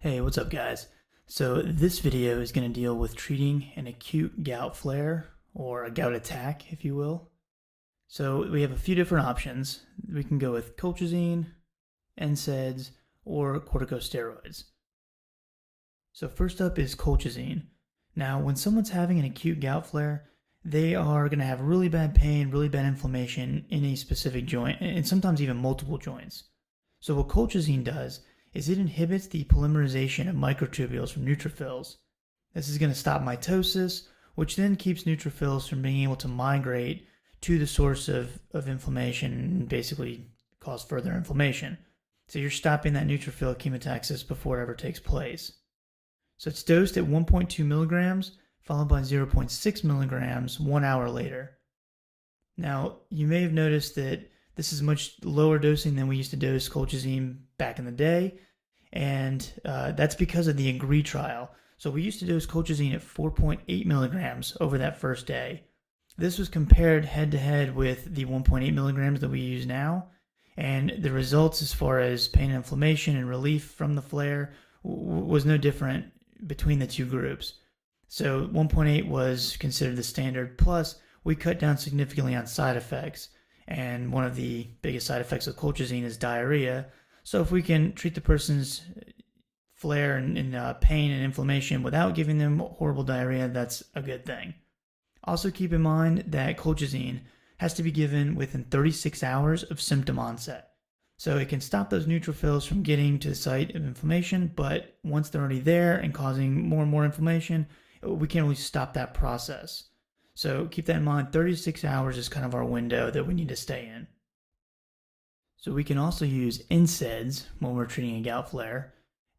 Hey, what's up guys? So this video is going to deal with treating an acute gout flare, or a gout attack, if you will. So we have a few different options. We can go with colchicine, NSAIDs, or corticosteroids. So first up is colchicine. Now, when someone's having an acute gout flare, they are going to have really bad pain, really bad inflammation in a specific joint, and sometimes even multiple joints. So what colchicine does is it inhibits the polymerization of microtubules from neutrophils. This is going to stop mitosis, which then keeps neutrophils from being able to migrate to the source of inflammation and basically cause further inflammation. So you're stopping that neutrophil chemotaxis before it ever takes place. So it's dosed at 1.2 milligrams, followed by 0.6 milligrams 1 hour later. Now, you may have noticed that this is much lower dosing than we used to dose colchicine back in the day, and that's because of the AGREE trial. So we used to dose colchicine at 4.8 milligrams over that first day. This was compared head-to-head with the 1.8 milligrams that we use now, and the results as far as pain and inflammation and relief from the flare was no different between the two groups. So 1.8 was considered the standard, plus we cut down significantly on side effects. And one of the biggest side effects of colchicine is diarrhea. So if we can treat the person's flare and pain and inflammation without giving them horrible diarrhea, that's a good thing. Also keep in mind that colchicine has to be given within 36 hours of symptom onset. So it can stop those neutrophils from getting to the site of inflammation, but once they're already there and causing more and more inflammation, we can't really stop that process. So keep that in mind, 36 hours is kind of our window that we need to stay in. So we can also use NSAIDs when we're treating a gout flare.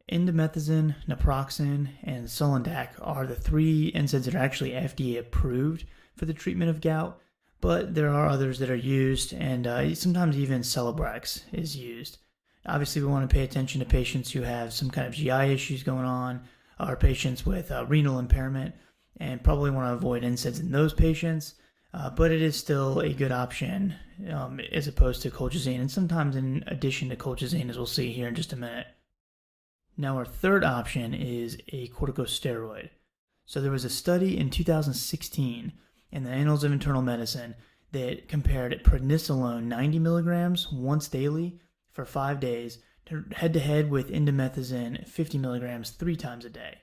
Indomethacin, naproxen, and Sulindac are the three NSAIDs that are actually FDA approved for the treatment of gout, but there are others that are used, and sometimes even Celebrex is used. Obviously, we want to pay attention to patients who have some kind of GI issues going on, or patients with renal impairment, and probably want to avoid NSAIDs in those patients, but it is still a good option as opposed to colchicine, and sometimes in addition to colchicine, as we'll see here in just a minute. Now our third option is a corticosteroid. So there was a study in 2016 in the Annals of Internal Medicine that compared prednisolone 90 milligrams once daily for 5 days head-to-head with indomethacin 50 milligrams 3 times a day.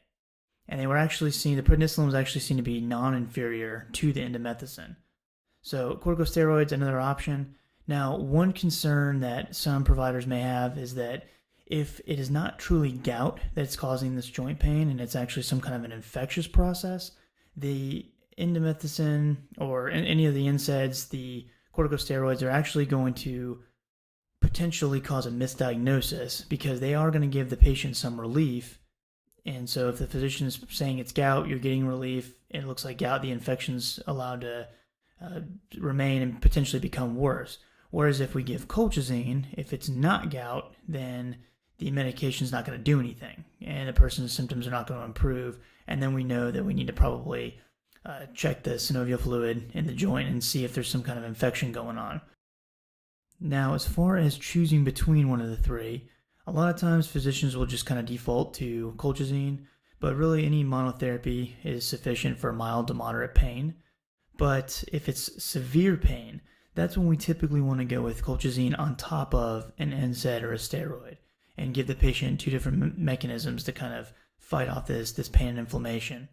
And they were actually seen, the prednisolone was actually seen to be non-inferior to the indomethacin. So corticosteroids, another option. Now, one concern that some providers may have is that if it is not truly gout that's causing this joint pain and it's actually some kind of an infectious process, the indomethacin or any of the NSAIDs, the corticosteroids, are actually going to potentially cause a misdiagnosis because they are going to give the patient some relief. And so if the physician is saying it's gout, you're getting relief, it looks like gout, the infection's allowed to remain and potentially become worse. Whereas if we give colchicine, if it's not gout, then the medication's not going to do anything, and the person's symptoms are not going to improve, and then we know that we need to probably check the synovial fluid in the joint and see if there's some kind of infection going on. Now, as far as choosing between one of the three, a lot of times physicians will just kind of default to colchicine, but really any monotherapy is sufficient for mild to moderate pain. But if it's severe pain, that's when we typically want to go with colchicine on top of an NSAID or a steroid and give the patient two different mechanisms to kind of fight off this pain and inflammation.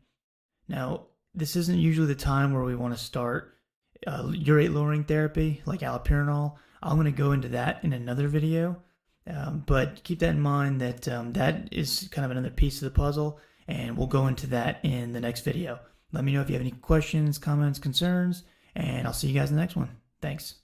Now, this isn't usually the time where we want to start urate lowering therapy like allopurinol. I'm going to go into that in another video. But keep that in mind that that is kind of another piece of the puzzle, and we'll go into that in the next video. Let me know if you have any questions, comments, concerns, and I'll see you guys in the next one. Thanks.